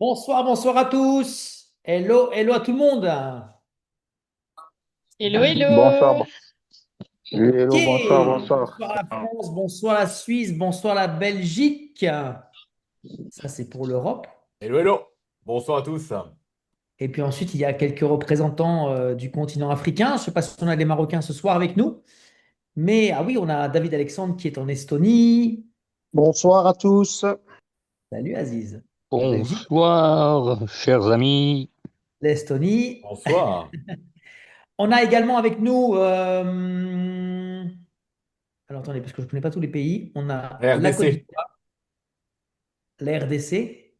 Bonsoir, bonsoir à tous. Hello, hello à tout le monde. Hello, Bonsoir, hello. oui, Ok. hello, bonsoir, bonsoir. Bonsoir la France, bonsoir la Suisse, bonsoir la Belgique. Ça, c'est pour l'Europe. Hello, hello. Bonsoir à tous. Et puis ensuite, il y a quelques représentants du continent africain. Je ne sais pas si on a des Marocains ce soir avec nous. Mais ah oui, on a David Alexandre qui est en Estonie. Bonsoir à tous. Salut Aziz. La Belgique, Bonsoir, chers amis. l'Estonie. Bonsoir. On a également avec nous. Alors attendez, parce que je ne connais pas tous les pays. On a la Côte RDC. d'Ivoire, la RDC,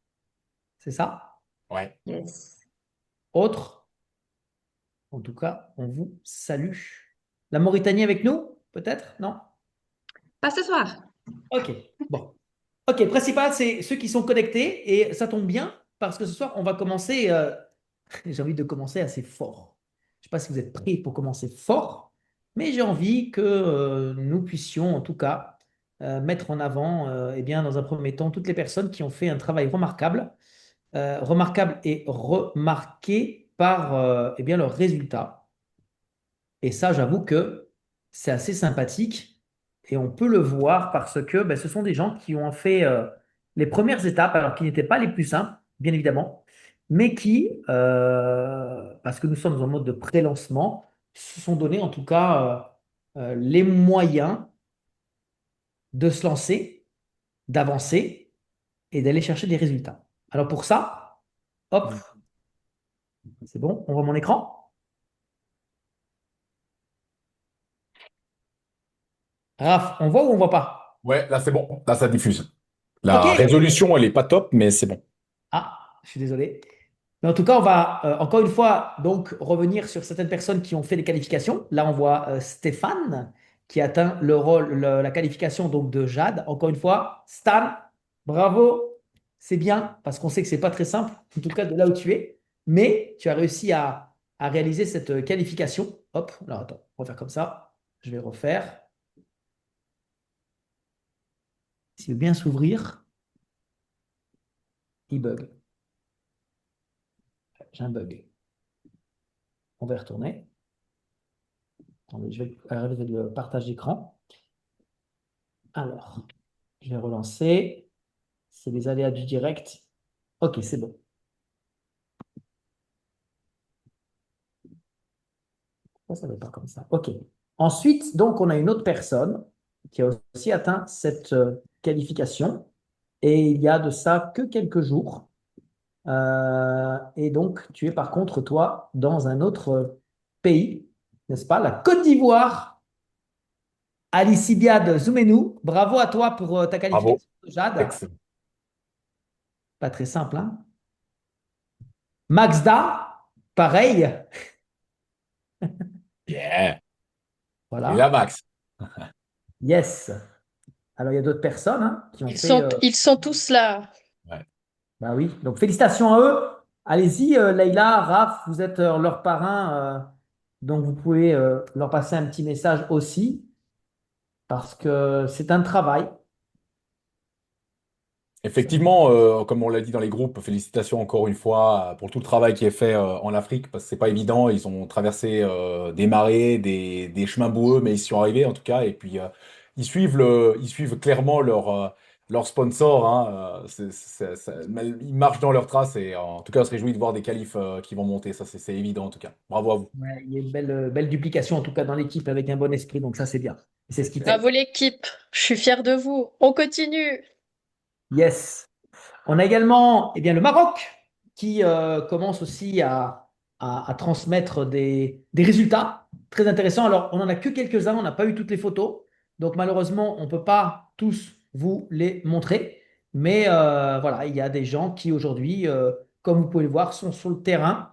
c'est ça? Ouais. Yes. Autre, en tout cas, on vous salue. La Mauritanie avec nous, peut-être? Non? Pas ce soir. Ok, bon. Ok, principal, c'est ceux qui sont connectés et ça tombe bien parce que ce soir, on va commencer. J'ai envie de commencer assez fort. Je ne sais pas si vous êtes prêts pour commencer fort, mais j'ai envie que nous puissions, en tout cas, mettre en avant, eh bien, dans un premier temps, toutes les personnes qui ont fait un travail remarquable et remarqué par eh bien, leurs résultats. Et ça, j'avoue que c'est assez sympathique et on peut le voir parce que ben, ce sont des gens qui ont fait les premières étapes, alors qui n'étaient pas les plus simples, bien évidemment, mais qui, parce que nous sommes en mode de pré-lancement, se sont donné en tout cas les moyens de se lancer, d'avancer et d'aller chercher des résultats. Alors pour ça, hop, c'est bon, on voit mon écran. Raph, on voit ou on voit pas? Ouais, là c'est bon. Là ça diffuse. Ok. La résolution, elle est pas top, mais c'est bon. Ah, je suis désolé. Mais en tout cas, on va encore une fois donc revenir sur certaines personnes qui ont fait les qualifications. Là, on voit Stéphane qui atteint la qualification donc de Jade. Encore une fois, Stan, bravo, c'est bien parce qu'on sait que c'est pas très simple, en tout cas de là où tu es, mais tu as réussi à réaliser cette qualification. Hop, alors attends, on va faire comme ça. Je vais le refaire. S'il veut bien s'ouvrir, il bug. J'ai un bug. On va y retourner. Attendez, je vais arrêter le partage d'écran. Alors, je vais relancer. C'est les aléas du direct. Ok, c'est bon. Ça ne va pas comme ça. Ok. Ensuite, donc, on a une autre personne qui a aussi atteint cette qualification. Et il y a de ça que quelques jours. Et donc, tu es par contre, toi, dans un autre pays, n'est-ce pas? La Côte d'Ivoire. Ali Biad Zoumenou, bravo à toi pour ta Bravo. qualification, Jade. Excellent. Pas très simple, hein? Maxda, pareil. Yeah. Et là, Voilà. Max. Yes. Alors, il y a d'autres personnes hein, qui ont Ils fait. sont, ils sont tous là. Ouais. Bah oui. Donc, félicitations à eux. Allez-y, Leïla, Raph, vous êtes leur parrain. Donc, vous pouvez leur passer un petit message aussi parce que c'est un travail. Effectivement, comme on l'a dit dans les groupes, félicitations encore une fois pour tout le travail qui est fait en Afrique, parce que c'est pas évident. Ils ont traversé des marais, des chemins boueux, mais ils y sont arrivés en tout cas. Et puis ils suivent clairement leur sponsor. Hein, ils marchent dans leurs traces et en tout cas, on se réjouit de voir des qualifs qui vont monter. Ça, c'est évident en tout cas. Bravo à vous. Ouais, il y a une belle duplication, en tout cas, dans l'équipe avec un bon esprit. Donc, ça, c'est bien. Et c'est C'est ce qui clair. paye. Bravo l'équipe. Je suis fière de vous. On continue. Yes. On a également eh bien, le Maroc qui commence aussi à transmettre des résultats très intéressants. Alors, on n'en a que quelques-uns, on n'a pas eu toutes les photos. Donc, malheureusement, on ne peut pas tous vous les montrer. Mais voilà, il y a des gens qui aujourd'hui, comme vous pouvez le voir, sont sur le terrain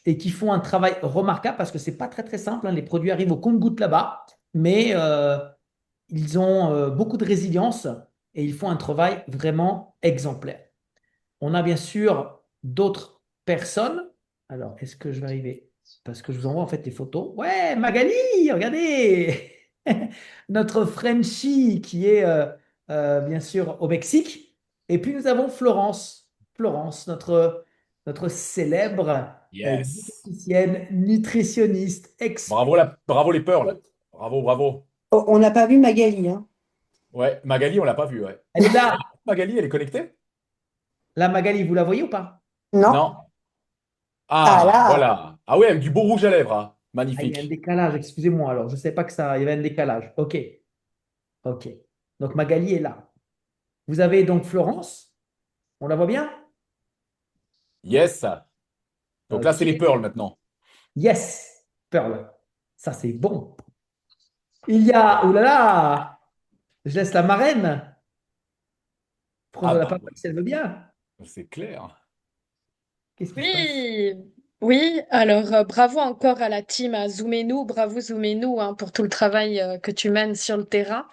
et qui font un travail remarquable parce que c'est pas très très simple, hein. Les produits arrivent au compte-gouttes là-bas, mais ils ont beaucoup de résilience et ils font un travail vraiment exemplaire. On a bien sûr d'autres personnes. Alors, est-ce que je vais arriver? Parce que je vous envoie en fait les photos. Ouais, Magali, regardez! Notre Frenchie qui est bien sûr au Mexique. Et puis nous avons Florence. Florence, notre célèbre Yes. diététicienne, nutritionniste, Bravo, bravo les Pearls. Bravo, bravo. Oh, on n'a pas vu Magali, hein. Ouais, Magali, on l'a pas vue, ouais. Elle est là. Magali, elle est connectée? La Magali, vous la voyez ou pas? Non. Non. Ah Ah, là, voilà. Ah ouais, avec du beau rouge à lèvres, hein. Ah, il y a un Magnifique. décalage, excusez-moi. Alors, je ne sais pas que ça, il y avait un décalage. OK, OK. Donc, Magali est là. Vous avez donc Florence, on la voit bien? Yes. Donc là, c'est les OK. Pearls maintenant. Yes, Pearl. Ça, c'est bon. Il y a, oh là là, je laisse la marraine Ah prendre la bah parole si elle veut bien. ouais, c'est clair. Qu'est-ce qui se passe? Oui, oui. Alors, bravo encore à la team, à Zoomez-nous, bravo Zoomez-nous hein, pour tout le travail que tu mènes sur le terrain.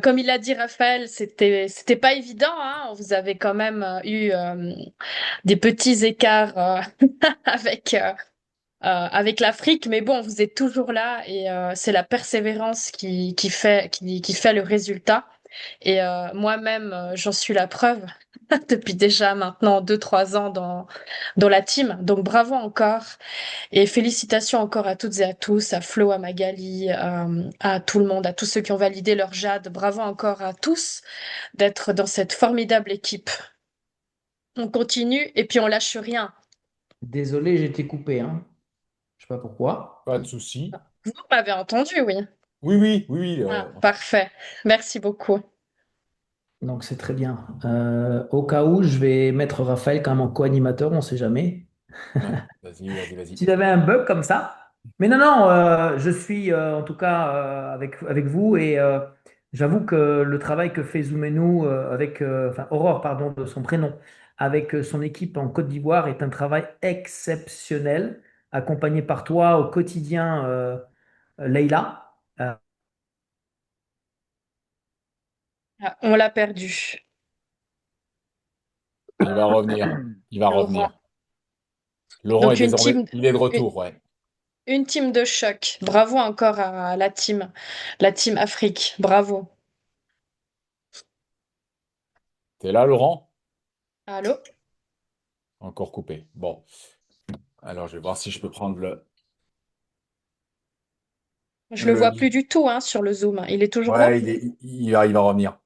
Comme il l'a dit Raphaël, c'était pas évident. Hein. Vous avez quand même eu des petits écarts avec avec l'Afrique, mais bon, vous êtes toujours là et c'est la persévérance qui fait le résultat. Et moi-même, j'en suis la preuve depuis déjà maintenant 2, 3 ans dans la team. Donc bravo encore et félicitations encore à toutes et à tous, à Flo, à Magali, à tout le monde, à tous ceux qui ont validé leur JAD. Bravo encore à tous d'être dans cette formidable équipe. On continue et puis on lâche rien. Désolé, j'ai été coupé, hein. Je sais pas pourquoi. Pas de souci. Vous m'avez entendu, oui. Oui, oui, oui, oui. Ah, parfait. Merci beaucoup. Donc, c'est très bien. Au cas où, je vais mettre Raphaël quand même en co-animateur, on ne sait jamais. Ouais, vas-y, vas-y, vas-y. Si j'avais un bug comme ça. Mais non, non, je suis en tout cas avec vous et j'avoue que le travail que fait Zoomeno avec, enfin Aurore, pardon, de son prénom, avec son équipe en Côte d'Ivoire est un travail exceptionnel, accompagné par toi au quotidien, Leïla. Ah, on l'a perdu. Il va revenir. Il va Laurent. revenir. Laurent est Donc désormais, il est de retour, ouais. une team de choc. Bravo encore à la team Afrique. Bravo. T'es là, Laurent? Allô? Encore coupé. Bon. Alors, je vais voir si je peux prendre Je le le vois lead. plus du tout hein, sur le Zoom. Il est toujours là? Ouais, il va revenir.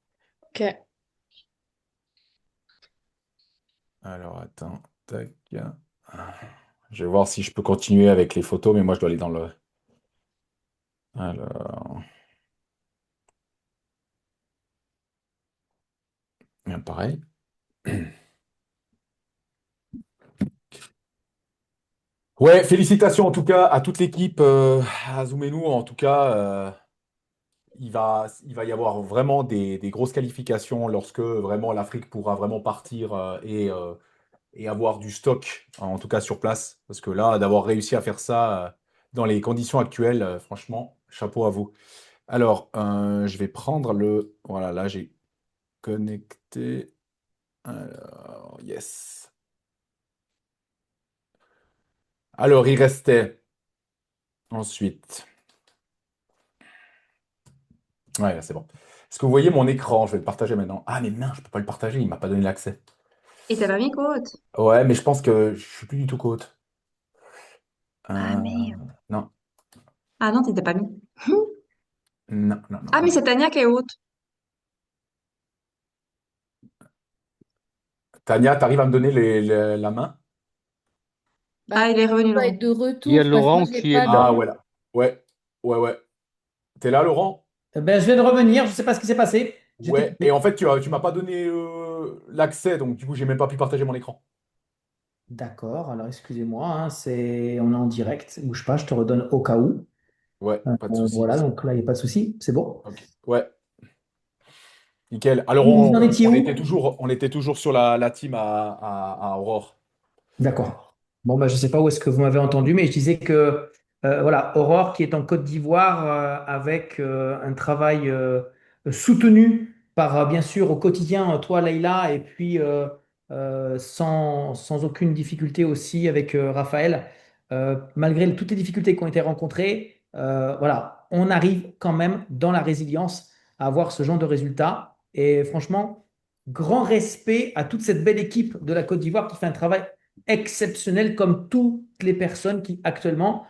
Ok. Alors, attends. Tac. Je vais voir si je peux continuer avec les photos, mais moi, je dois aller dans le. Alors, bien pareil. Ouais, félicitations en tout cas à toute l'équipe, à Zoomez-nous. En tout cas, il va y avoir vraiment des grosses qualifications lorsque vraiment l'Afrique pourra vraiment partir et avoir du stock, en tout cas sur place. Parce que là, d'avoir réussi à faire ça dans les conditions actuelles, franchement, chapeau à vous. Alors, je vais prendre le. Voilà, là, j'ai connecté. Alors, yes. Alors, il restait ensuite. Ouais, là, c'est bon. Est-ce que vous voyez mon écran? Je vais le partager maintenant. Ah, mais mince, je peux pas le partager, il m'a pas donné l'accès. Et t'as pas mis code? Ouais, mais je pense que je suis plus du tout côte. Ah Euh, merde. non, Ah non, t'étais pas mis. non, non, non, Ah, mais non. c'est Tania qui est haute. Tania, t'arrives à me donner la main? Ah, il est revenu, Doit Laurent. être de Il y a retour parce que moi Laurent je l'ai qui est pas Ah, là. dans. voilà. Ouais, ouais, ouais. T'es là, Laurent? Ben, je viens de revenir, je ne sais pas ce qui s'est passé. J'étais Ouais, et en coupé. fait, tu m'as pas donné l'accès, donc du coup, j'ai même pas pu partager mon écran. D'accord, alors excusez-moi, hein, on est en direct. Bouge pas, je te redonne au cas où. Ouais, pas de souci. Voilà, donc là, il n'y a pas de souci, c'est bon. Ok. Ouais, nickel. Alors, Vous en étiez où? on était toujours sur la team à Aurore. D'accord. Bon, bah, je ne sais pas où est-ce que vous m'avez entendu, mais je disais que voilà, Aurore qui est en Côte d'Ivoire avec un travail soutenu par, bien sûr, au quotidien, toi, Leïla, et puis sans aucune difficulté aussi avec Raphaël. Malgré toutes les difficultés qui ont été rencontrées, voilà, on arrive quand même dans la résilience à avoir ce genre de résultat. Et franchement, grand respect à toute cette belle équipe de la Côte d'Ivoire qui fait un travail exceptionnel, comme toutes les personnes qui actuellement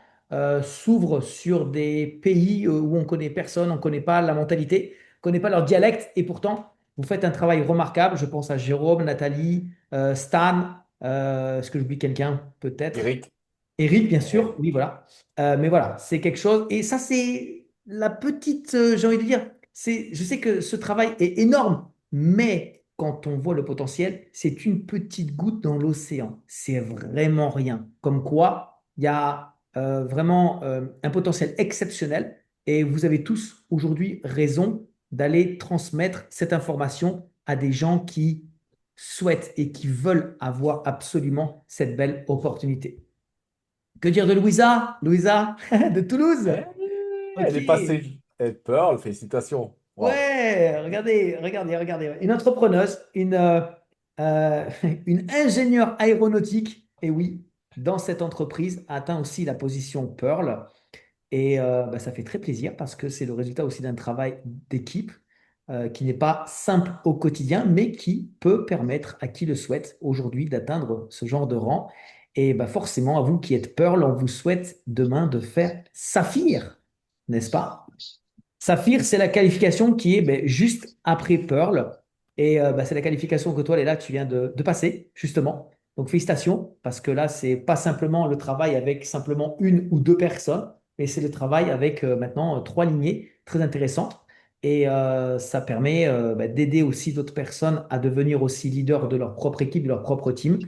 s'ouvrent sur des pays où on connaît personne, on ne connaît pas la mentalité, on ne connaît pas leur dialecte, et pourtant, vous faites un travail remarquable. Je pense à Jérôme, Nathalie, Stan, est-ce que j'oublie quelqu'un peut-être? Eric. Eric, bien sûr, Ouais. oui, voilà. Mais voilà, c'est quelque chose. Et ça, c'est la petite, j'ai envie de dire, je sais que ce travail est énorme, mais quand on voit le potentiel, c'est une petite goutte dans l'océan. C'est vraiment rien. Comme quoi, il y a vraiment un potentiel exceptionnel. Et vous avez tous aujourd'hui raison d'aller transmettre cette information à des gens qui souhaitent et qui veulent avoir absolument cette belle opportunité. Que dire de Louisa? Louisa de Toulouse. Eh, Ok. elle est passée. Eh, Pearl, félicitations. Waouh. Ouais, regardez, regardez, regardez. Une entrepreneuse, euh, une ingénieure aéronautique, et oui, dans cette entreprise, a atteint aussi la position Pearl. Et bah, ça fait très plaisir parce que c'est le résultat aussi d'un travail d'équipe qui n'est pas simple au quotidien, mais qui peut permettre à qui le souhaite aujourd'hui d'atteindre ce genre de rang. Et bah, forcément, à vous qui êtes Pearl, on vous souhaite demain de faire Saphir, n'est-ce pas? Saphir, c'est la qualification qui est ben, juste après Pearl. Et bah, c'est la qualification que toi, Léla, tu viens de passer, justement. Donc félicitations, parce que là, c'est pas simplement le travail avec simplement une ou deux personnes, mais c'est le travail avec maintenant trois lignées très intéressantes. Et ça permet bah, d'aider aussi d'autres personnes à devenir aussi leaders de leur propre équipe, de leur propre team.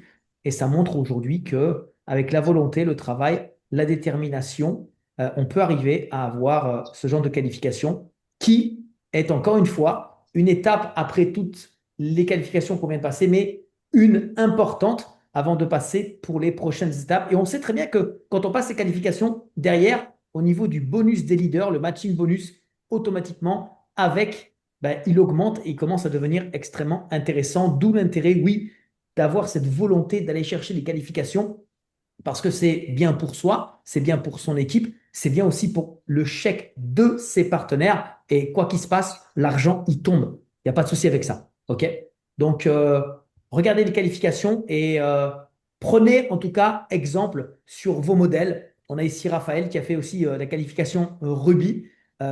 Et ça montre aujourd'hui que avec la volonté, le travail, la détermination, on peut arriver à avoir ce genre de qualification qui est encore une fois une étape après toutes les qualifications qu'on vient de passer, mais une importante avant de passer pour les prochaines étapes. Et on sait très bien que quand on passe ces qualifications, derrière, au niveau du bonus des leaders, le matching bonus, automatiquement, avec, ben, il augmente et il commence à devenir extrêmement intéressant. D'où l'intérêt, oui, d'avoir cette volonté d'aller chercher les qualifications parce que c'est bien pour soi, c'est bien pour son équipe, c'est bien aussi pour le chèque de ses partenaires. Et quoi qu'il se passe, l'argent, il tombe. Il n'y a pas de souci avec ça. OK? Donc, regardez les qualifications et prenez en tout cas exemple sur vos modèles. On a ici Raphaël qui a fait aussi la qualification Ruby.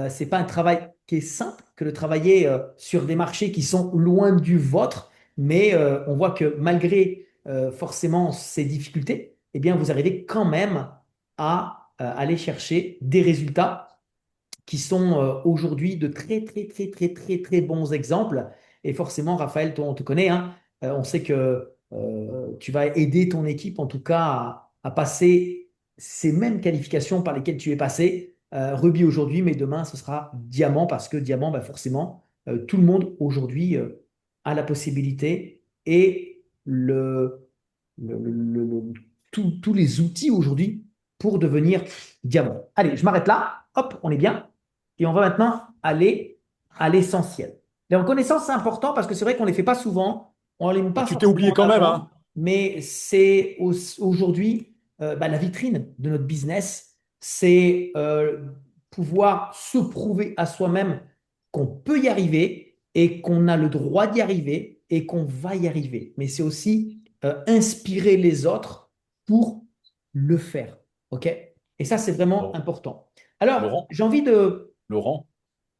C'est pas un travail qui est simple que de travailler sur des marchés qui sont loin du vôtre, mais on voit que malgré forcément ces difficultés, eh bien, vous arrivez quand même à aller chercher des résultats qui sont aujourd'hui de très, très, très, très, très, très bons exemples. Et forcément, Raphaël, toi, on te connaît, hein, on sait que tu vas aider ton équipe, en tout cas, à passer ces mêmes qualifications par lesquelles tu es passé. Rubis aujourd'hui, mais demain, ce sera diamant, parce que diamant, bah, forcément, tout le monde aujourd'hui a la possibilité et tous les outils aujourd'hui pour devenir diamant. Allez, je m'arrête là. Hop, on est bien. Et on va maintenant aller à l'essentiel. Les reconnaissances, c'est important parce que c'est vrai qu'on ne les fait pas souvent. On ne les met Et pas tu t'es forcément oublié en quand même, avant. hein? Mais c'est aujourd'hui bah, la vitrine de notre business. C'est pouvoir se prouver à soi-même qu'on peut y arriver et qu'on a le droit d'y arriver et qu'on va y arriver. Mais c'est aussi inspirer les autres pour le faire. OK? Et ça, c'est vraiment Bon, important. Alors, Laurent, j'ai envie de... Laurent,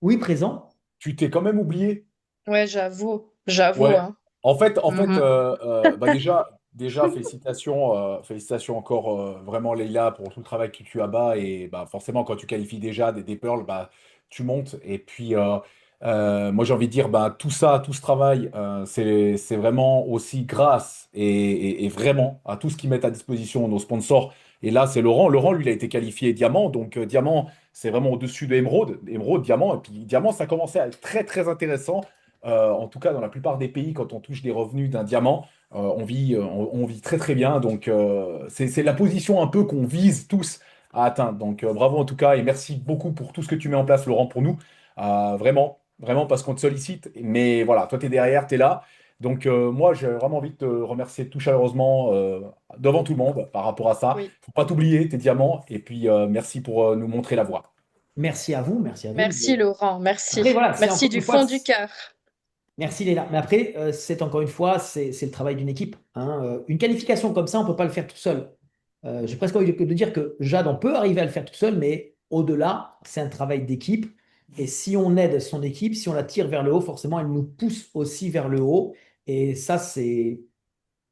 Oui, présent. tu t'es quand même oublié. Ouais, j'avoue, Ouais. hein. En fait, Mhm. bah déjà, félicitations encore vraiment Leïla pour tout le travail que tu as bas et bah forcément quand tu qualifies déjà des Pearls, bah tu montes et puis moi j'ai envie de dire bah tout ça, tout ce travail, c'est vraiment aussi grâce et vraiment à tout ce qu'ils mettent à disposition nos sponsors. Et là c'est Laurent. Laurent lui il a été qualifié diamant, donc diamant c'est vraiment au-dessus de émeraude, émeraude, diamant et puis diamant ça commençait à être très très intéressant. En tout cas, dans la plupart des pays, quand on touche des revenus d'un diamant, on vit très très bien. Donc, c'est la position un peu qu'on vise tous à atteindre. Donc, bravo en tout cas et merci beaucoup pour tout ce que tu mets en place, Laurent, pour nous. Vraiment, vraiment parce qu'on te sollicite. Mais voilà, toi, tu es derrière, tu es là. Donc, moi, j'ai vraiment envie de te remercier tout chaleureusement devant tout le monde par rapport à ça. Oui. Faut pas t'oublier, tes diamants. Et puis, merci pour nous montrer la voie. Merci à vous, merci à vous. Merci Laurent, Après, merci. voilà, c'est Merci encore du une fois, fond du cœur. Merci Léna. Mais après, c'est encore une fois, c'est le travail d'une équipe, hein. Une qualification comme ça, on ne peut pas le faire tout seul. J'ai presque envie de dire que Jade, on peut arriver à le faire tout seul, mais au-delà, c'est un travail d'équipe. Et si on aide son équipe, si on la tire vers le haut, forcément, elle nous pousse aussi vers le haut. Et ça, c'est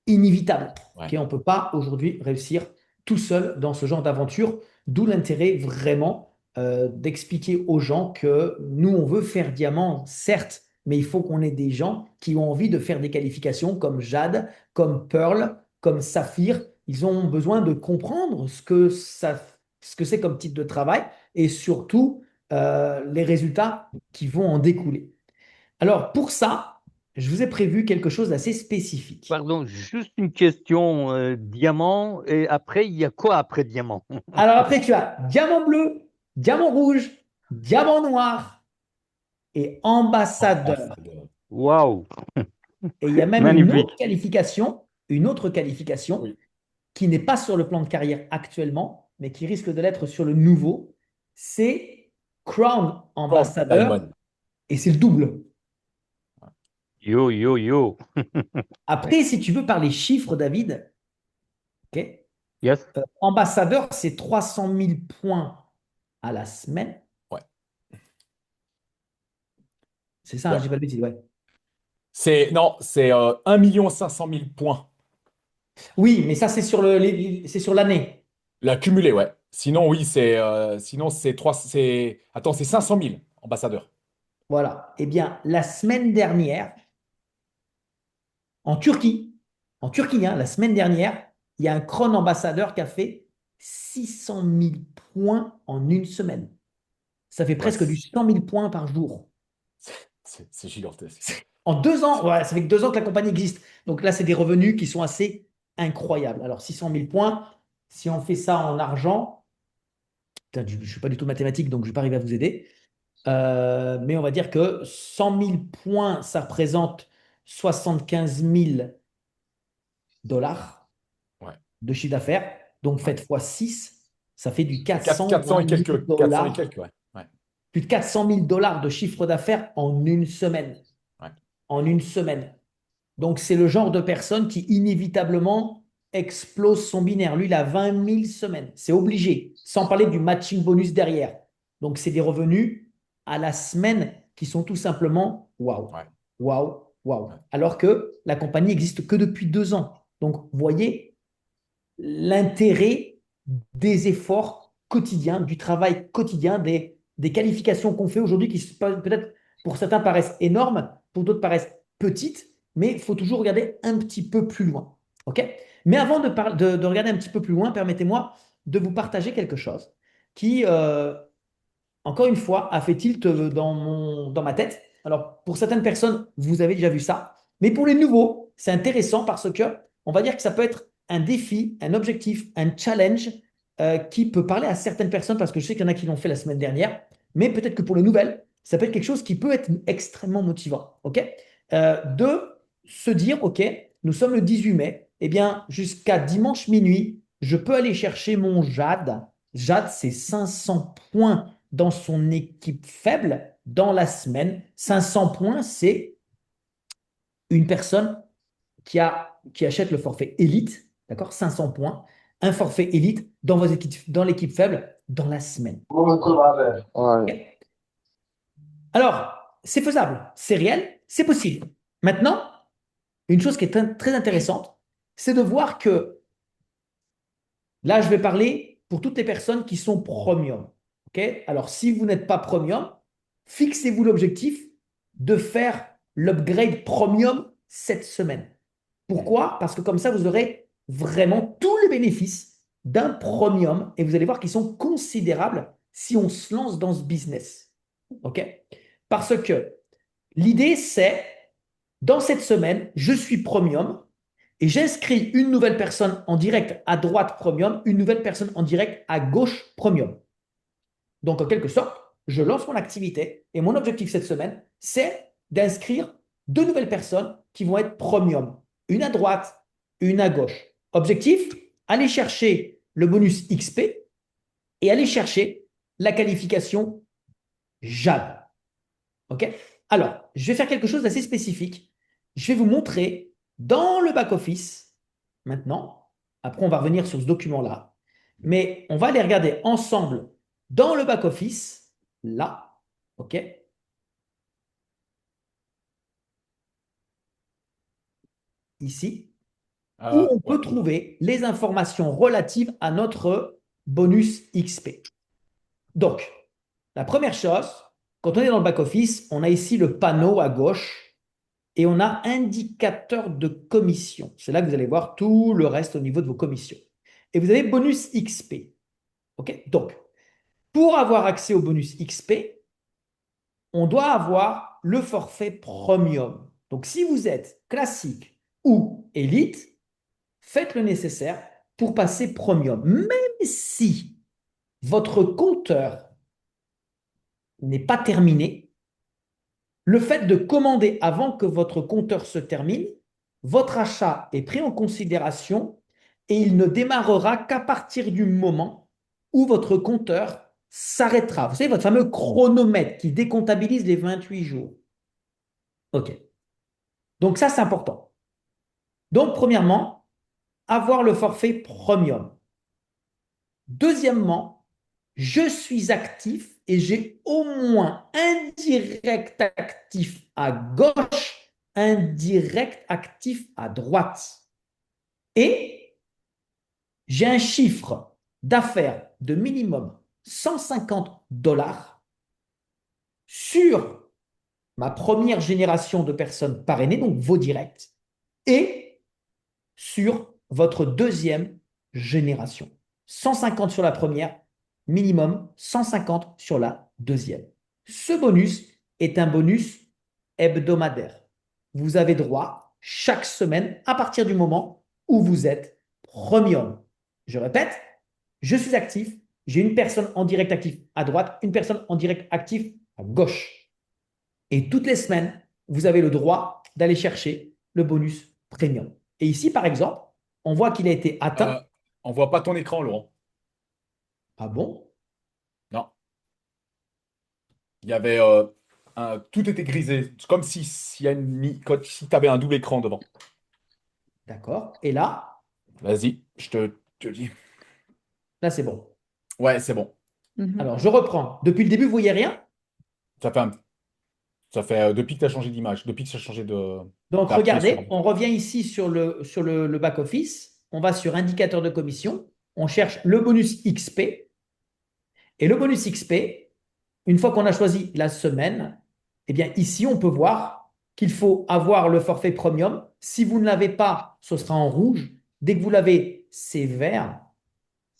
inévitable. Ouais. Ok, on ne peut pas aujourd'hui réussir tout seul dans ce genre d'aventure, d'où l'intérêt vraiment d'expliquer aux gens que nous, on veut faire diamant, certes, mais il faut qu'on ait des gens qui ont envie de faire des qualifications comme Jade, comme Pearl, comme Saphir. Ils ont besoin de comprendre ce que c'est comme type de travail et surtout les résultats qui vont en découler. Alors, pour ça, je vous ai prévu quelque chose d'assez spécifique. Pardon, juste une question. Diamant, et après, il y a quoi après diamant? Alors après, tu as diamant bleu, diamant rouge, diamant noir et ambassadeur. Ambassadeur. Waouh, Et il y a même magnifique. une autre qualification Oui. qui n'est pas sur le plan de carrière actuellement, mais qui risque de l'être sur le nouveau. C'est Crown Crown Ambassadeur Diamond. et c'est le double. Yo, yo, yo. Après, si tu veux par les chiffres, David, ok, Yes. ambassadeur, c'est 300 000 points à la semaine. Ouais. C'est ça, hein, Ouais. je dis pas de bêtises, ouais. Non, c'est 1 500 000 points. Oui, mais ça, c'est sur c'est sur l'année. La cumulée, ouais. Sinon, oui, sinon, attends, c'est 500 000 ambassadeurs. Voilà. Eh bien, la semaine dernière, en Turquie, hein, la semaine dernière, il y a un Crown ambassadeur qui a fait 600 000 points en une semaine. Ça fait Ouais, presque du 100 000 points par jour. c'est gigantesque. En 2 ans, ouais, ça fait que 2 ans que la compagnie existe. Donc là, c'est des revenus qui sont assez incroyables. Alors, 600 000 points, si on fait ça en argent, putain, je ne suis pas du tout mathématique, donc je ne vais pas arriver à vous aider. Mais on va dire que 100 000 points, ça représente 75 000 dollars Ouais, de chiffre d'affaires. Donc ouais. faites fois 6, ça fait du 400 et 420 000 quelques, 400 et dollars, quelques, ouais. Ouais, plus de 400 000 dollars de chiffre d'affaires en une semaine. ouais. En une semaine. Donc c'est le genre de personne qui inévitablement explose son binaire. Lui, il a 20 000 semaines. C'est obligé, sans parler du matching bonus derrière. Donc c'est des revenus à la semaine qui sont tout simplement waouh, Ouais. waouh, waouh. Ouais. Alors que la compagnie n'existe que depuis 2 ans. Donc, vous voyez l'intérêt des efforts quotidiens, du travail quotidien, des qualifications qu'on fait aujourd'hui qui peut-être pour certains paraissent énormes, pour d'autres paraissent petites, mais il faut toujours regarder un petit peu plus loin. OK? Mais avant de regarder un petit peu plus loin, permettez-moi de vous partager quelque chose qui, encore une fois, a fait tilt dans ma tête. Alors, pour certaines personnes, vous avez déjà vu ça. Mais pour les nouveaux, c'est intéressant parce que on va dire que ça peut être un défi, un objectif, un challenge qui peut parler à certaines personnes parce que je sais qu'il y en a qui l'ont fait la semaine dernière. Mais peut-être que pour les nouvelles, ça peut être quelque chose qui peut être extrêmement motivant. OK? De se dire, OK, nous sommes le 18 mai. Eh bien, jusqu'à dimanche minuit, je peux aller chercher mon Jade. Jade, c'est 500 points dans son équipe faible dans la semaine. 500 points, c'est une personne qui achète le forfait élite, d'accord? 500 points, un forfait élite dans l'équipe faible dans la semaine. Ouais. Ok. Alors, c'est faisable, c'est réel, c'est possible. Maintenant, une chose qui est très intéressante, c'est de voir que là, je vais parler pour toutes les personnes qui sont premium. Ok. Alors, si vous n'êtes pas premium, fixez-vous l'objectif de faire l'upgrade premium cette semaine. Pourquoi? Parce que comme ça, vous aurez vraiment tous les bénéfices d'un premium et vous allez voir qu'ils sont considérables si on se lance dans ce business. OK? Parce que l'idée, c'est, dans cette semaine, je suis premium et j'inscris une nouvelle personne en direct à droite premium, une nouvelle personne en direct à gauche premium. Donc, en quelque sorte, je lance mon activité et mon objectif cette semaine, c'est d'inscrire 2 nouvelles personnes qui vont être premium. Une à droite, une à gauche. Objectif, aller chercher le bonus XP et aller chercher la qualification Jade. OK? Alors, je vais faire quelque chose d'assez spécifique. Je vais vous montrer dans le back-office maintenant. Après, on va revenir sur ce document-là. Mais on va aller regarder ensemble dans le back-office, là, OK? Ici, où on peut Ouais. trouver les informations relatives à notre bonus XP. Donc, la première chose, quand on est dans le back-office, on a ici le panneau à gauche et on a indicateur de commission. C'est là que vous allez voir tout le reste au niveau de vos commissions. Et vous avez bonus XP. OK? Donc, pour avoir accès au bonus XP, on doit avoir le forfait premium. Donc, si vous êtes classique ou élite, faites le nécessaire pour passer premium. Même si votre compteur n'est pas terminé, le fait de commander avant que votre compteur se termine, votre achat est pris en considération et il ne démarrera qu'à partir du moment où votre compteur s'arrêtera. Vous savez, votre fameux chronomètre qui décomptabilise les 28 jours. OK. Donc ça, c'est important. Donc, premièrement, avoir le forfait premium. Deuxièmement, je suis actif et j'ai au moins un direct actif à gauche, un direct actif à droite. Et j'ai un chiffre d'affaires de minimum 150 dollars sur ma première génération de personnes parrainées, donc vos directs, et sur votre deuxième génération. 150 sur la première, minimum 150 sur la deuxième. Ce bonus est un bonus hebdomadaire. Vous avez droit chaque semaine à partir du moment où vous êtes premium. Je répète, je suis actif, j'ai une personne en direct actif à droite, une personne en direct actif à gauche. Et toutes les semaines, vous avez le droit d'aller chercher le bonus premium. Et ici, par exemple, on voit qu'il a été atteint. On voit pas ton écran, Laurent. Ah bon? Non. Il y avait tout était grisé. C'est comme si tu avais un double écran devant. D'accord. Et là, Vas-y, je te dis. là, c'est bon. Ouais, c'est bon. Alors, je reprends. Depuis le début, vous voyez rien? Ça fait, ça fait depuis que tu as changé d'image, depuis que tu as changé de. Donc, T'as appuyé regardez, on revient ici sur le back-office. On va sur indicateur de commission. On cherche le bonus XP. Et le bonus XP, une fois qu'on a choisi la semaine, eh bien, ici, on peut voir qu'il faut avoir le forfait premium. Si vous ne l'avez pas, ce sera en rouge. Dès que vous l'avez, c'est vert.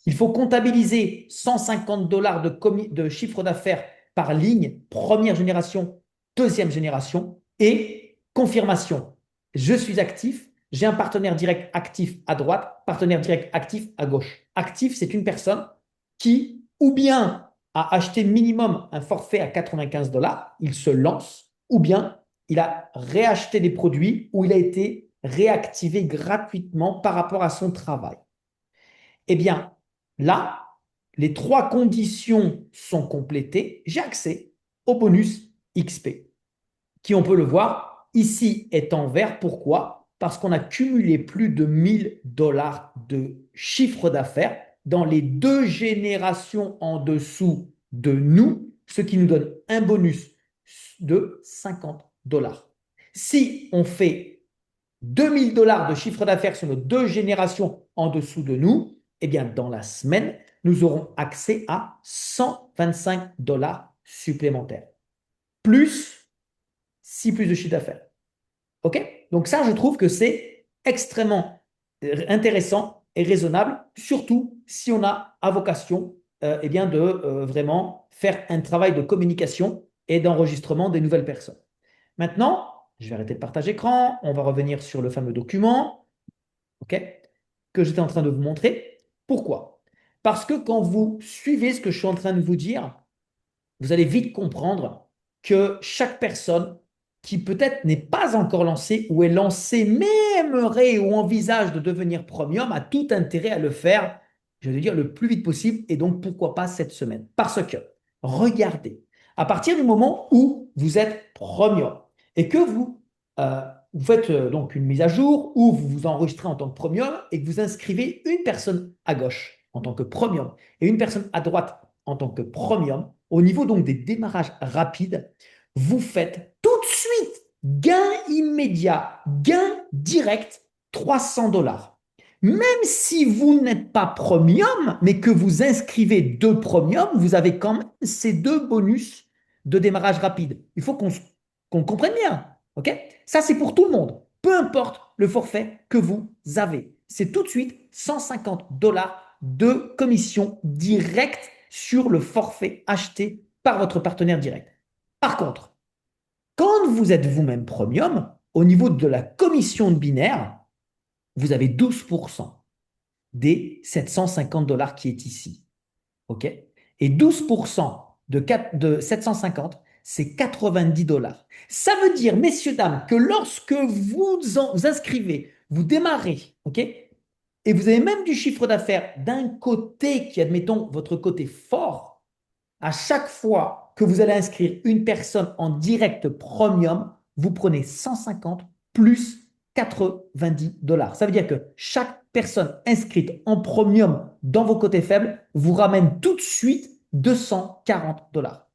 Il faut comptabiliser 150 dollars de chiffre d'affaires par ligne, première génération, deuxième génération, et confirmation. Je suis actif, j'ai un partenaire direct actif à droite, partenaire direct actif à gauche. Actif, c'est une personne qui, ou bien a acheté minimum un forfait à 95 dollars, il se lance, ou bien il a réacheté des produits ou il a été réactivé gratuitement par rapport à son travail. Eh bien, là, les trois conditions sont complétées. J'ai accès au bonus XP, qui, on peut le voir, ici est en vert. Pourquoi? Parce qu'on a cumulé plus de 1000 dollars de chiffre d'affaires dans les deux générations en dessous de nous, ce qui nous donne un bonus de 50 dollars. Si on fait 2000 dollars de chiffre d'affaires sur nos deux générations en dessous de nous, eh bien, dans la semaine, nous aurons accès à 125 dollars supplémentaires. Plus 6 plus de chiffre d'affaires. OK? Donc ça, je trouve que c'est extrêmement intéressant et raisonnable, surtout si on a à vocation eh bien, de vraiment faire un travail de communication et d'enregistrement des nouvelles personnes. Maintenant, je vais arrêter de partage écran. On va revenir sur le fameux document, OK, que j'étais en train de vous montrer. Pourquoi? Parce que quand vous suivez ce que je suis en train de vous dire, vous allez vite comprendre que chaque personne qui peut-être n'est pas encore lancée ou est lancée, mais aimerait ou envisage de devenir premium, a tout intérêt à le faire, je veux dire, le plus vite possible et donc pourquoi pas cette semaine. Parce que, regardez, À partir du moment où vous êtes premium et que vous faites donc une mise à jour ou vous vous enregistrez en tant que premium et que vous inscrivez une personne à gauche en tant que premium et une personne à droite en tant que premium, au niveau donc des démarrages rapides, vous faites tout de suite gain immédiat, gain direct, $300. Même si vous n'êtes pas premium, mais que vous inscrivez deux premium, vous avez quand même ces deux bonus de démarrage rapide. Il faut qu'on comprenne bien. OK? Ça, c'est pour tout le monde. Peu importe le forfait que vous avez. C'est tout de suite $150 de commission directe sur le forfait acheté par votre partenaire direct. Par contre, quand vous êtes vous-même premium, au niveau de la commission de binaire, vous avez 12% des $750 qui est ici. OK? Et 12% de 750, c'est $90. Ça veut dire, messieurs, dames, que lorsque vous inscrivez, vous démarrez, OK? Et vous avez même du chiffre d'affaires d'un côté qui, admettons, votre côté fort, à chaque fois que vous allez inscrire une personne en direct premium, vous prenez 150 plus $90. Ça veut dire que chaque personne inscrite en premium dans vos côtés faibles vous ramène tout de suite $240.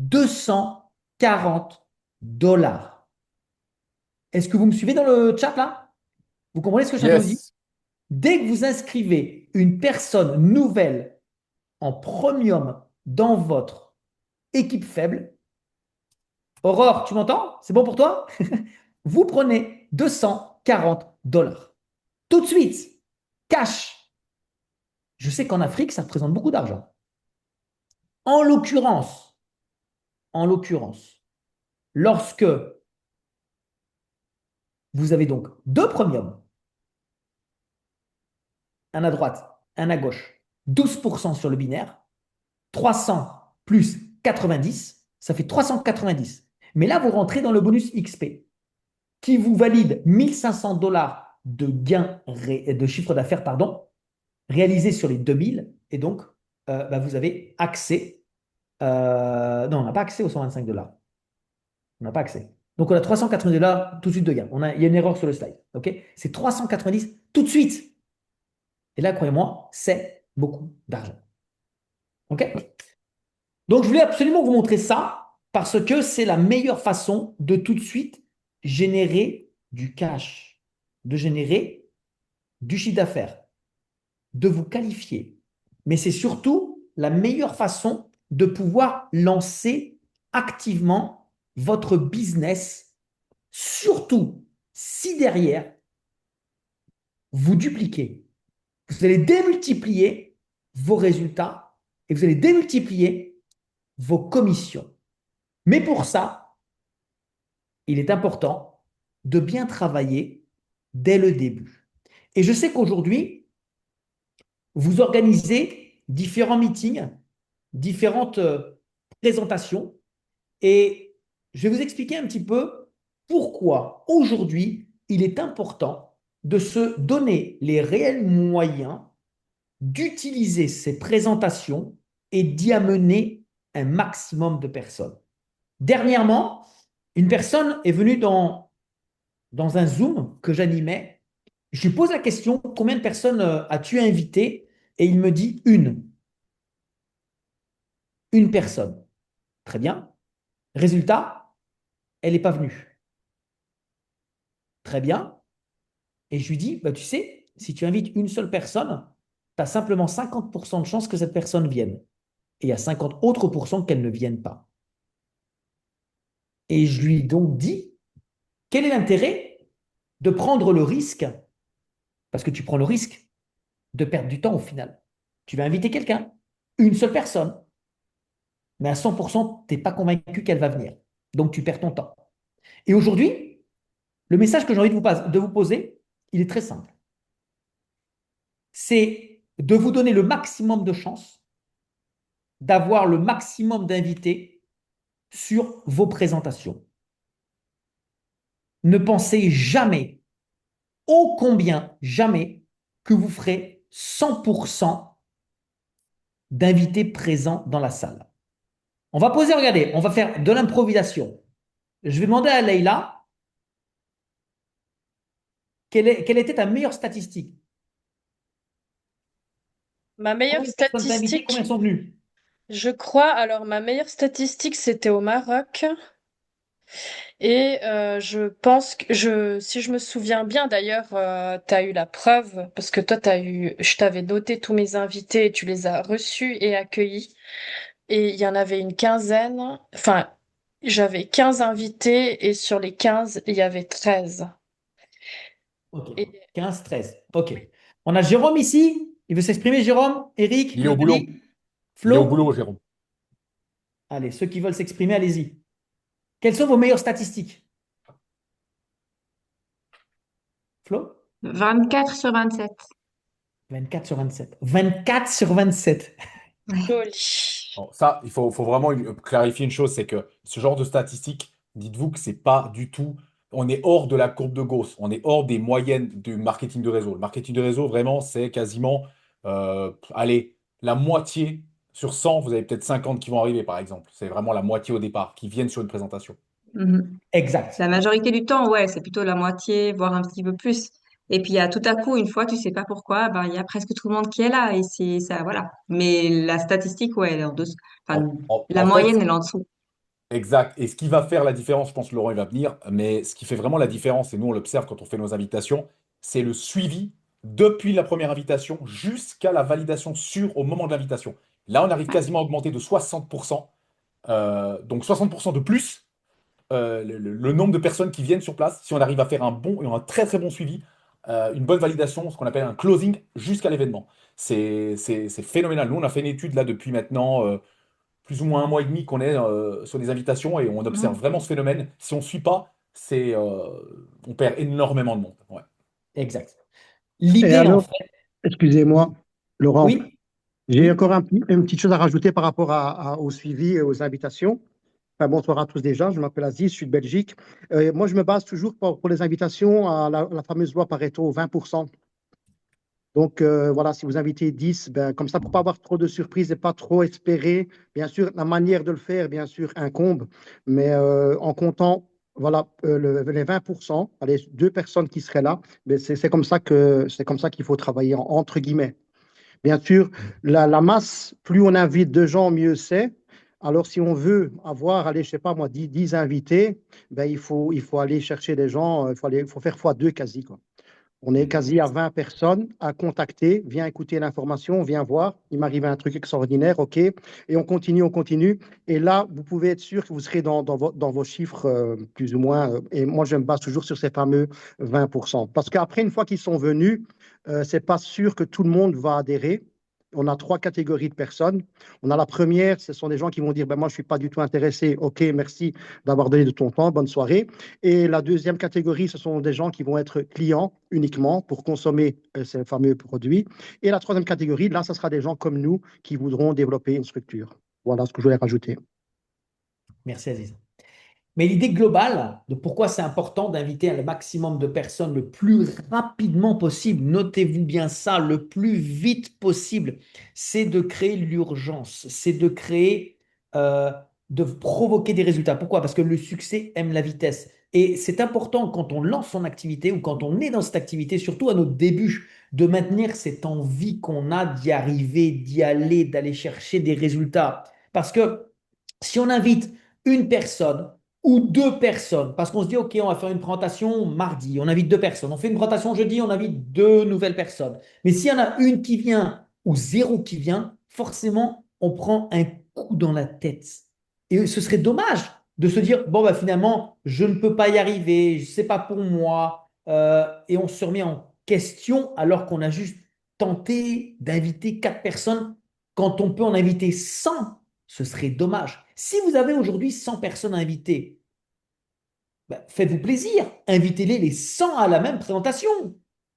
$240. Est-ce que vous me suivez dans le chat là? Vous comprenez ce que je suis en train de vous dire? Yes. Dès que vous inscrivez une personne nouvelle en premium dans votre équipe faible, Aurore, tu m'entends? C'est bon pour toi? Vous prenez $240. Tout de suite, cash. Je sais qu'en Afrique, ça représente beaucoup d'argent. En l'occurrence, lorsque vous avez donc deux premiums, un à droite, un à gauche, 12% sur le binaire, 300 plus 90, ça fait 390. Mais là, vous rentrez dans le bonus XP qui vous valide $1 500 de gain de chiffre d'affaires, pardon, réalisé sur les 2000. Et donc, vous avez accès. Non, on n'a pas accès aux $125. On n'a pas accès. Donc, on a $390 tout de suite de gain. Il y a une erreur sur le slide. OK? C'est 390 tout de suite. Et là, croyez-moi, c'est beaucoup d'argent. OK? Donc, je voulais absolument vous montrer ça parce que c'est la meilleure façon de tout de suite générer du cash, de générer du chiffre d'affaires, de vous qualifier. Mais c'est surtout la meilleure façon de pouvoir lancer activement votre business, surtout si derrière, vous dupliquez. Vous allez démultiplier vos résultats et vous allez démultiplier vos commissions. Mais pour ça, il est important de bien travailler dès le début. Et je sais qu'aujourd'hui, vous organisez différents meetings, différentes présentations, et je vais vous expliquer un petit peu pourquoi aujourd'hui, il est important de se donner les réels moyens d'utiliser ces présentations et d'y amener un maximum de personnes. Dernièrement, une personne est venue dans un Zoom que j'animais. Je lui pose la question, combien de personnes as-tu invité? Et il me dit une. Une personne. Très bien. Résultat, elle n'est pas venue. Très bien. Et je lui dis, tu sais, si tu invites une seule personne, tu as simplement 50% de chances que cette personne vienne. Et il y a 50 autres pourcents qu'elle ne vienne pas. Et je lui ai donc dit, quel est l'intérêt de prendre le risque, parce que tu prends le risque de perdre du temps au final. Tu vas inviter quelqu'un, une seule personne, mais à 100%, tu n'es pas convaincu qu'elle va venir. Donc, tu perds ton temps. Et aujourd'hui, le message que j'ai envie de vous poser, il est très simple. C'est de vous donner le maximum de chances d'avoir le maximum d'invités sur vos présentations. Ne pensez jamais, ô combien jamais, que vous ferez 100% d'invités présents dans la salle. On va poser, regardez, on va faire de l'improvisation. Je vais demander à Leïla quelle était ta meilleure statistique. Ma meilleure Combien de personnes t'as invité, combien statistique, sont venus? je crois, alors ma meilleure statistique, c'était au Maroc. Et je pense que si je me souviens bien, d'ailleurs, tu as eu la preuve, parce que toi, je t'avais noté tous mes invités et tu les as reçus et accueillis. Et il y en avait une quinzaine, enfin, j'avais 15 invités et sur les 15 il y avait 13. Ok, Et 15, 13. Ok. On a Jérôme ici. Il veut s'exprimer, Jérôme? Eric? Il est au boulot. Nathalie? Il est au Flo? boulot, Jérôme. Allez, ceux qui veulent s'exprimer, allez-y. Quelles sont vos meilleures statistiques? Flo? 24 sur 27. 24 sur 27. 24 sur 27. Ouais. joli. Bon, ça, il faut vraiment clarifier une chose, c'est que ce genre de statistiques, dites-vous que c'est pas du tout, on est hors de la courbe de Gauss, on est hors des moyennes du marketing de réseau. Le marketing de réseau, vraiment, c'est quasiment, allez, la moitié sur 100, vous avez peut-être 50 qui vont arriver, par exemple. C'est vraiment la moitié au départ, qui viennent sur une présentation. Mhm. Exact. La majorité du temps, ouais, c'est plutôt la moitié, voire un petit peu plus. Et puis, il y a tout à coup, une fois, tu sais pas pourquoi, ben, il y a presque tout le monde qui est là. Et c'est ça, voilà. Mais la statistique, ouais, elle est en dessous. Enfin, la En fait, moyenne, elle est en dessous. exact. Et ce qui va faire la différence, je pense que Laurent il va venir, mais ce qui fait vraiment la différence, et nous on l'observe quand on fait nos invitations, c'est le suivi depuis la première invitation jusqu'à la validation sûre au moment de l'invitation. Là, on arrive quasiment à augmenter de 60%, donc 60% de plus le nombre de personnes qui viennent sur place. Si on arrive à faire un bon et un très très bon suivi, une bonne validation, ce qu'on appelle un closing jusqu'à l'événement. C'est phénoménal. Nous, on a fait une étude là depuis maintenant plus ou moins un mois et demi qu'on est sur des invitations et on observe Mhm. vraiment ce phénomène. Si on ne suit pas, on perd énormément de monde. Ouais. Exact. Et L'idée, en alors, fait, excusez-moi, Laurent, oui, j'ai oui. encore une petite chose à rajouter par rapport au suivi et aux invitations. Enfin, bonsoir à tous déjà, je m'appelle Aziz, je suis de Belgique. Moi, je me base toujours pour les invitations à la fameuse loi Pareto, 20%. Donc, voilà, si vous invitez 10, ben, comme ça, pour pas avoir trop de surprises et pas trop espérer, bien sûr, la manière de le faire, bien sûr, incombe, mais en comptant, voilà, les 20%, allez, deux personnes qui seraient là, ben, c'est comme ça qu'il faut travailler, entre guillemets. Bien sûr, la masse, plus on invite de gens, mieux c'est. Alors, si on veut avoir, allez, je sais pas moi, 10 invités, ben, il faut aller chercher des gens, il faut faire fois deux quasi, quoi. On est quasi à 20 personnes à contacter, viens écouter l'information, viens voir, il m'arrive un truc extraordinaire, ok, et on continue, on continue. Et là, vous pouvez être sûr que vous serez dans vos chiffres plus ou moins. Et moi, je me base toujours sur ces fameux 20%. Parce qu'après, une fois qu'ils sont venus, c'est pas sûr que tout le monde va adhérer. On a trois catégories de personnes. On a la première, ce sont des gens qui vont dire, ben, moi, je ne suis pas du tout intéressé. OK, merci d'avoir donné de ton temps. Bonne soirée. Et la deuxième catégorie, ce sont des gens qui vont être clients uniquement pour consommer ces fameux produits. Et la troisième catégorie, là, ce sera des gens comme nous qui voudront développer une structure. Voilà ce que je voulais rajouter. Merci, Aziz. Mais l'idée globale de pourquoi c'est important d'inviter un maximum de personnes le plus rapidement possible, notez-vous bien ça, le plus vite possible, c'est de créer l'urgence, c'est de créer, de provoquer des résultats. Pourquoi? Parce que le succès aime la vitesse. Et c'est important quand on lance son activité ou quand on est dans cette activité, surtout à nos débuts, de maintenir cette envie qu'on a d'y arriver, d'y aller, d'aller chercher des résultats. Parce que si on invite une personne, ou deux personnes, parce qu'on se dit, OK, on va faire une présentation mardi, on invite deux personnes, on fait une présentation jeudi, on invite deux nouvelles personnes. Mais s'il y en a une qui vient ou zéro qui vient, forcément, on prend un coup dans la tête. Et ce serait dommage de se dire, bon, bah, finalement, je ne peux pas y arriver, ce n'est pas pour moi, et on se remet en question alors qu'on a juste tenté d'inviter quatre personnes quand on peut en inviter 100. Ce serait dommage. Si vous avez aujourd'hui 100 personnes à inviter, ben, faites-vous plaisir, invitez-les les 100 à la même présentation,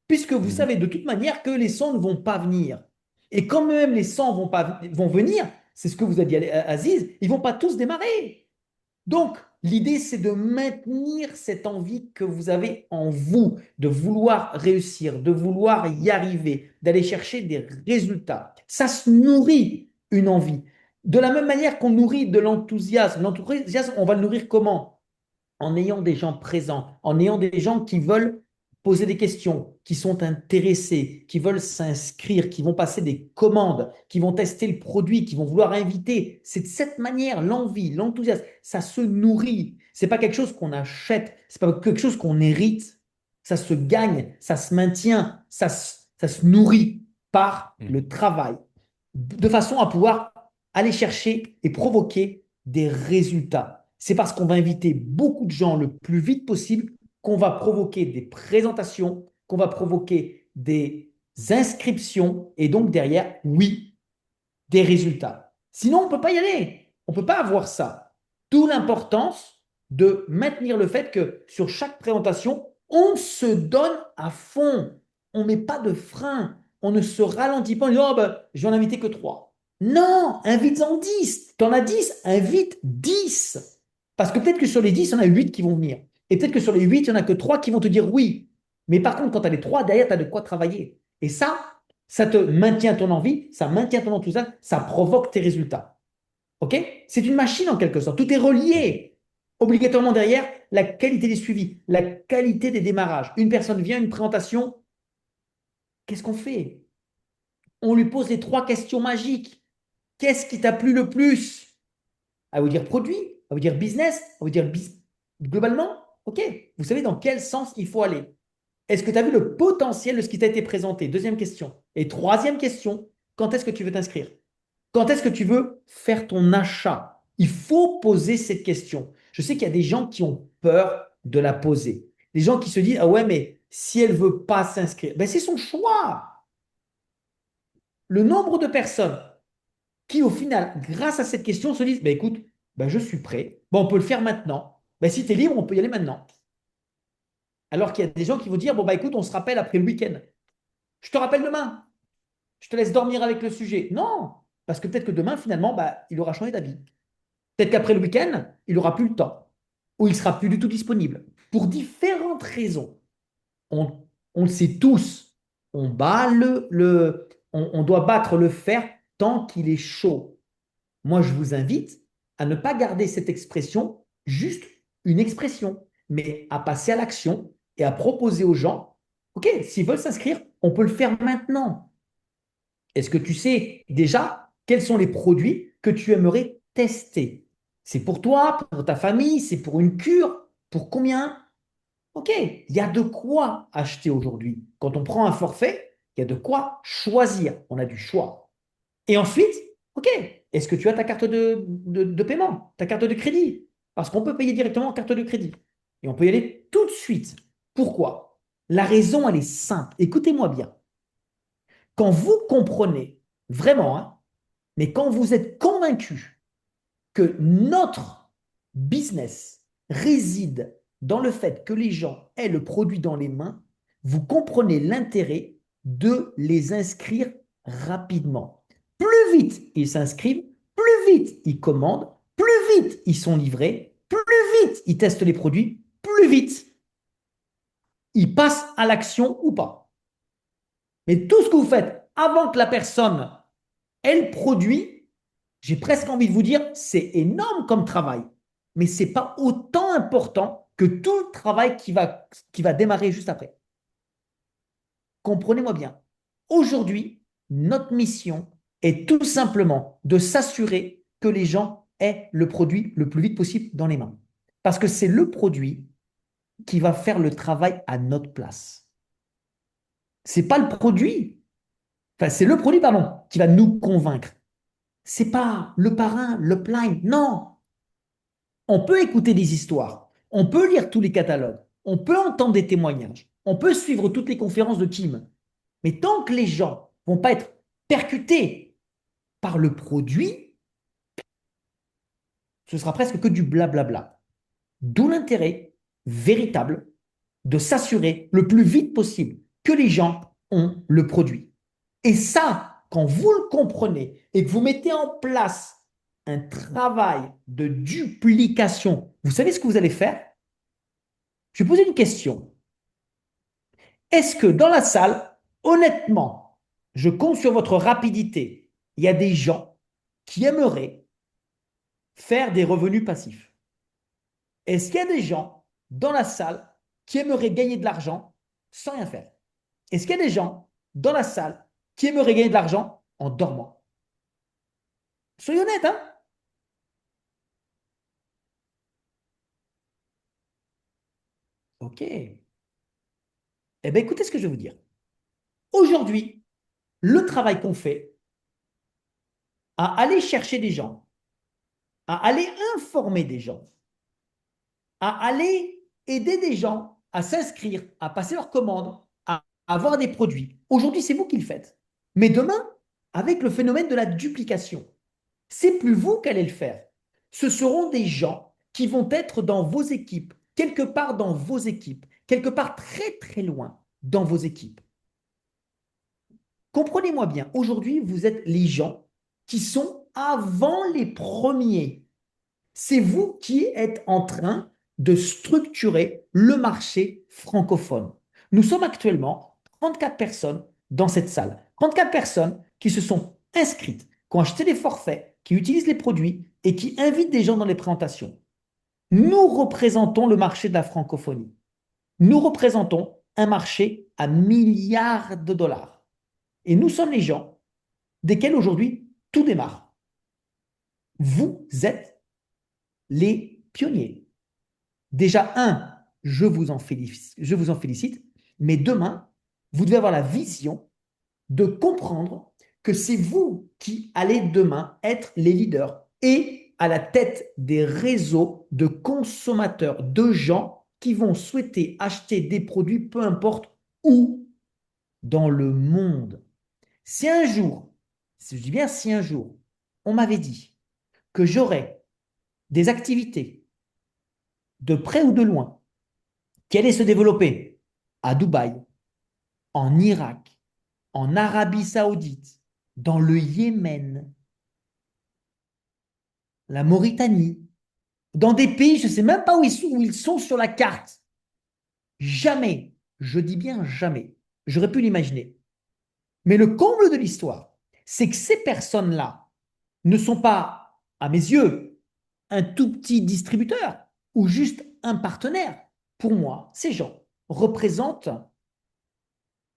puisque vous Mhm. savez de toute manière que les 100 ne vont pas venir. Et quand même les 100 vont venir, c'est ce que vous a dit Aziz, ils ne vont pas tous démarrer. Donc, l'idée, c'est de maintenir cette envie que vous avez en vous, de vouloir réussir, de vouloir y arriver, d'aller chercher des résultats. Ça se nourrit une envie. De la même manière qu'on nourrit de l'enthousiasme, l'enthousiasme, on va le nourrir comment? En ayant des gens présents, en ayant des gens qui veulent poser des questions, qui sont intéressés, qui veulent s'inscrire, qui vont passer des commandes, qui vont tester le produit, qui vont vouloir inviter. C'est de cette manière, l'envie, l'enthousiasme, ça se nourrit. C'est pas quelque chose qu'on achète, c'est pas quelque chose qu'on hérite. Ça se gagne, ça se maintient, ça se nourrit par le travail, de façon à pouvoir aller chercher et provoquer des résultats. C'est parce qu'on va inviter beaucoup de gens le plus vite possible qu'on va provoquer des présentations, qu'on va provoquer des inscriptions et donc derrière, oui, des résultats. Sinon, on ne peut pas y aller. On ne peut pas avoir ça. D'où l'importance de maintenir le fait que sur chaque présentation, on se donne à fond. On ne met pas de frein. On ne se ralentit pas en disant, oh ben, je vais en inviter que 3. Non, invite-en 10. Tu en as 10, invite 10. Parce que peut-être que sur les 10, il y en a 8 qui vont venir. Et peut-être que sur les 8, il n'y en a que 3 qui vont te dire oui. Mais par contre, quand tu as les 3, derrière, tu as de quoi travailler. Et ça te maintient ton envie, ça maintient ton enthousiasme, ça provoque tes résultats. OK? C'est une machine en quelque sorte. Tout est relié. Obligatoirement derrière, la qualité des suivis, la qualité des démarrages. Une personne vient, une présentation, qu'est-ce qu'on fait? On lui pose les 3 questions magiques. Qu'est-ce qui t'a plu le plus? À vous dire produit, à vous dire business, à vous dire globalement, OK, vous savez dans quel sens il faut aller. Est-ce que tu as vu le potentiel de ce qui t'a été présenté? Deuxième question. Et troisième question, quand est-ce que tu veux t'inscrire? Quand est-ce que tu veux faire ton achat? Il faut poser cette question. Je sais qu'il y a des gens qui ont peur de la poser. Des gens qui se disent, ah ouais, mais si elle ne veut pas s'inscrire, ben c'est son choix. Le nombre de personnes qui, au final, grâce à cette question, se disent, ben écoute, ben je suis prêt, ben on peut le faire maintenant. Ben si tu es libre, on peut y aller maintenant. Alors qu'il y a des gens qui vont dire, bon, bah écoute, on se rappelle après le week-end. Je te rappelle demain. Je te laisse dormir avec le sujet. Non, parce que peut-être que demain, finalement, bah, il aura changé d'avis. Peut-être qu'après le week-end, il n'aura plus le temps ou il sera plus du tout disponible. Pour différentes raisons. On le sait tous. On doit battre le fer tant qu'il est chaud. Moi, je vous invite à ne pas garder cette expression juste une expression, mais à passer à l'action et à proposer aux gens, OK, s'ils veulent s'inscrire, on peut le faire maintenant. Est-ce que tu sais déjà quels sont les produits que tu aimerais tester? C'est pour toi, pour ta famille, c'est pour une cure, pour combien? OK, il y a de quoi acheter aujourd'hui. Quand on prend un forfait, il y a de quoi choisir. On a du choix. Et ensuite, OK, est-ce que tu as ta carte de paiement, ta carte de crédit? Parce qu'on peut payer directement en carte de crédit. Et on peut y aller tout de suite. Pourquoi? La raison, elle est simple. Écoutez-moi bien. Quand vous comprenez vraiment, hein, mais quand vous êtes convaincu que notre business réside dans le fait que les gens aient le produit dans les mains, vous comprenez l'intérêt de les inscrire rapidement. Plus vite ils s'inscrivent, plus vite ils commandent, plus vite ils sont livrés, plus vite ils testent les produits, plus vite ils passent à l'action ou pas. Mais tout ce que vous faites avant que la personne ait le produit, j'ai presque envie de vous dire, c'est énorme comme travail, mais ce n'est pas autant important que tout le travail qui va démarrer juste après. Comprenez-moi bien. Aujourd'hui, notre mission est tout simplement de s'assurer que les gens aient le produit le plus vite possible dans les mains. Parce que c'est le produit qui va faire le travail à notre place. Ce n'est pas le produit, enfin c'est le produit, pardon, qui va nous convaincre. C'est pas le parrain, le plan, non. On peut écouter des histoires, on peut lire tous les catalogues, on peut entendre des témoignages, on peut suivre toutes les conférences de Tim. Mais tant que les gens ne vont pas être percutés par le produit, ce sera presque que du blablabla. D'où l'intérêt véritable de s'assurer le plus vite possible que les gens ont le produit. Et ça, quand vous le comprenez et que vous mettez en place un travail de duplication, vous savez ce que vous allez faire? Je vais poser une question. Est-ce que dans la salle, honnêtement, je compte sur votre rapidité, il y a des gens qui aimeraient faire des revenus passifs? Est-ce qu'il y a des gens dans la salle qui aimeraient gagner de l'argent sans rien faire? Est-ce qu'il y a des gens dans la salle qui aimeraient gagner de l'argent en dormant? Soyez honnêtes, hein? Ok. Eh bien, écoutez ce que je vais vous dire. Aujourd'hui, le travail qu'on fait à aller chercher des gens, à aller informer des gens, à aller aider des gens à s'inscrire, à passer leurs commandes, à avoir des produits. Aujourd'hui, c'est vous qui le faites. Mais demain, avec le phénomène de la duplication, c'est plus vous qui allez le faire. Ce seront des gens qui vont être dans vos équipes, quelque part dans vos équipes, quelque part très très loin dans vos équipes. Comprenez-moi bien, aujourd'hui, vous êtes les gens qui sont avant les premiers. C'est vous qui êtes en train de structurer le marché francophone. Nous sommes actuellement 34 personnes dans cette salle. 34 personnes qui se sont inscrites, qui ont acheté des forfaits, qui utilisent les produits et qui invitent des gens dans les présentations. Nous représentons le marché de la francophonie. Nous représentons un marché à milliards de dollars. Et nous sommes les gens desquels aujourd'hui tout démarre. Vous êtes les pionniers. Déjà, je vous en félicite, mais demain, vous devez avoir la vision de comprendre que c'est vous qui allez demain être les leaders et à la tête des réseaux de consommateurs, de gens qui vont souhaiter acheter des produits, peu importe où dans le monde. Si un jour, je dis bien si un jour, on m'avait dit que j'aurais des activités de près ou de loin qui allaient se développer à Dubaï, en Irak, en Arabie Saoudite, dans le Yémen, la Mauritanie, dans des pays, je ne sais même pas où ils sont sur la carte. Jamais, je dis bien jamais, j'aurais pu l'imaginer. Mais le comble de l'histoire, c'est que ces personnes-là ne sont pas, à mes yeux, un tout petit distributeur ou juste un partenaire. Pour moi, ces gens représentent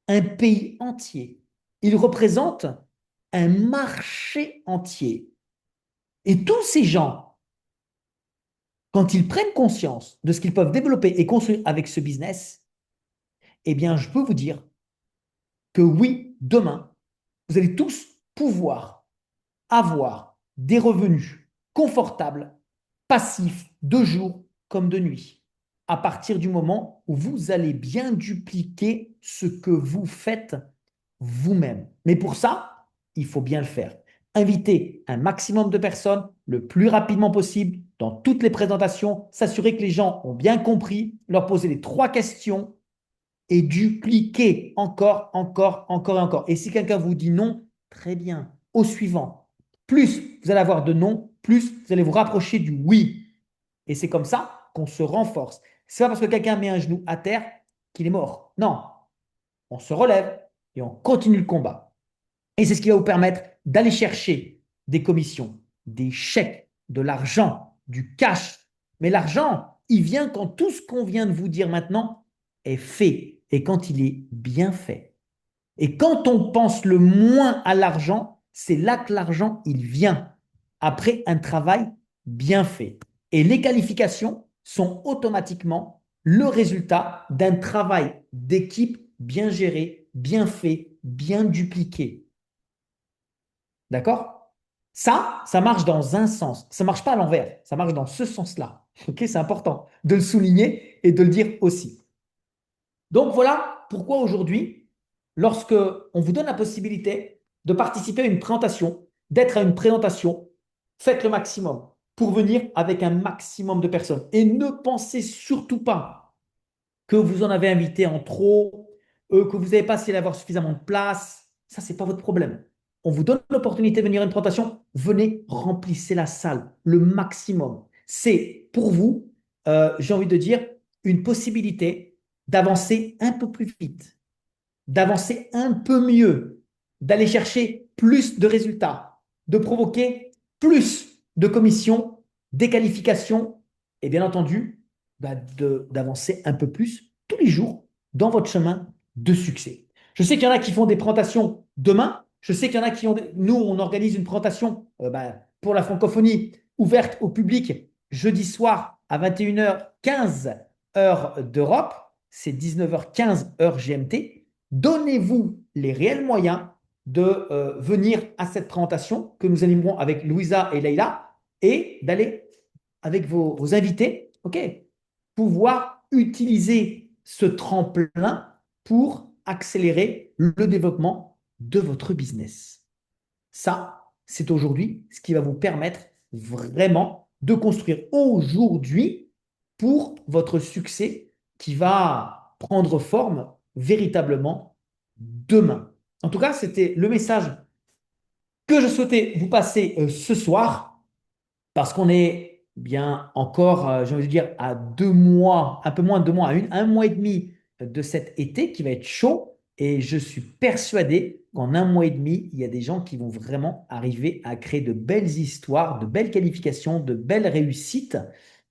un pays entier. Ils représentent un marché entier. Et tous ces gens, quand ils prennent conscience de ce qu'ils peuvent développer et construire avec ce business, eh bien, je peux vous dire que oui, demain, vous allez tous pouvoir avoir des revenus confortables, passifs, de jour comme de nuit, à partir du moment où vous allez bien dupliquer ce que vous faites vous-même. Mais pour ça, il faut bien le faire. Inviter un maximum de personnes le plus rapidement possible dans toutes les présentations, s'assurer que les gens ont bien compris, leur poser les 3 questions et dupliquer encore, encore, encore et encore. Et si quelqu'un vous dit non, très bien, au suivant. Plus vous allez avoir de non, plus vous allez vous rapprocher du oui. Et c'est comme ça qu'on se renforce. C'est pas parce que quelqu'un met un genou à terre qu'il est mort. Non, on se relève et on continue le combat. Et c'est ce qui va vous permettre d'aller chercher des commissions, des chèques, de l'argent, du cash. Mais l'argent, il vient quand tout ce qu'on vient de vous dire maintenant est fait et quand il est bien fait. Et quand on pense le moins à l'argent, c'est là que l'argent, il vient après un travail bien fait. Et les qualifications sont automatiquement le résultat d'un travail d'équipe bien géré, bien fait, bien dupliqué. D'accord? Ça marche dans un sens. Ça ne marche pas à l'envers. Ça marche dans ce sens-là. Ok, c'est important de le souligner et de le dire aussi. Donc voilà pourquoi aujourd'hui, lorsque on vous donne la possibilité de participer à une présentation, d'être à une présentation, faites le maximum pour venir avec un maximum de personnes. Et ne pensez surtout pas que vous en avez invité en trop, que vous n'avez pas essayé d'avoir suffisamment de place. Ça, ce n'est pas votre problème. On vous donne l'opportunité de venir à une présentation, venez, remplissez la salle, le maximum. C'est pour vous, j'ai envie de dire, une possibilité d'avancer un peu plus vite, d'avancer un peu mieux, d'aller chercher plus de résultats, de provoquer plus de commissions, des qualifications et bien entendu d'avancer un peu plus tous les jours dans votre chemin de succès. Je sais qu'il y en a qui font des présentations demain. Je sais qu'il y en a qui ont. Nous, on organise une présentation pour la francophonie ouverte au public jeudi soir à 21h15 heure d'Europe. C'est 19h15 heure GMT. Donnez-vous les réels moyens de venir à cette présentation que nous animerons avec Louisa et Leïla et d'aller avec vos invités, ok, pouvoir utiliser ce tremplin pour accélérer le développement de votre business. Ça, c'est aujourd'hui ce qui va vous permettre vraiment de construire aujourd'hui pour votre succès qui va prendre forme véritablement demain. En tout cas, c'était le message que je souhaitais vous passer ce soir parce qu'on est bien encore, j'ai envie de dire, à 2 mois, un peu moins de 2 mois, à un mois et demi de cet été qui va être chaud. Et je suis persuadé qu'en un mois et demi, il y a des gens qui vont vraiment arriver à créer de belles histoires, de belles qualifications, de belles réussites.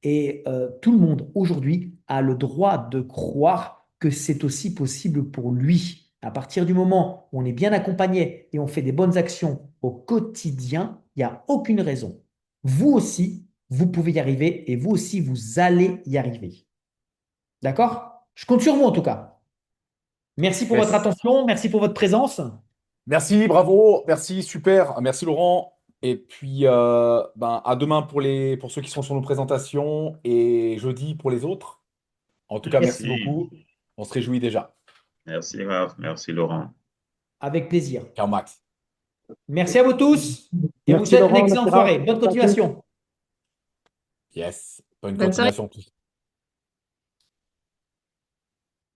Et tout le monde aujourd'hui a le droit de croire que c'est aussi possible pour lui. À partir du moment où on est bien accompagné et on fait des bonnes actions au quotidien, il n'y a aucune raison. Vous aussi, vous pouvez y arriver et vous aussi, vous allez y arriver. D'accord? Je compte sur vous en tout cas. Merci pour votre Yes. attention, merci pour votre présence. Merci, bravo, merci, super, merci Laurent. Et puis à demain pour ceux qui sont sur nos présentations et jeudi pour les autres. En tout cas, merci Merci. beaucoup. On se réjouit déjà. Merci, Raph. Merci, Laurent. Avec plaisir. Ciao Max. Merci à vous tous et Merci vous souhaite une Laurent, excellente merci soirée. Raph. Bonne continuation. Yes. Bonne Bonne soirée. continuation tous.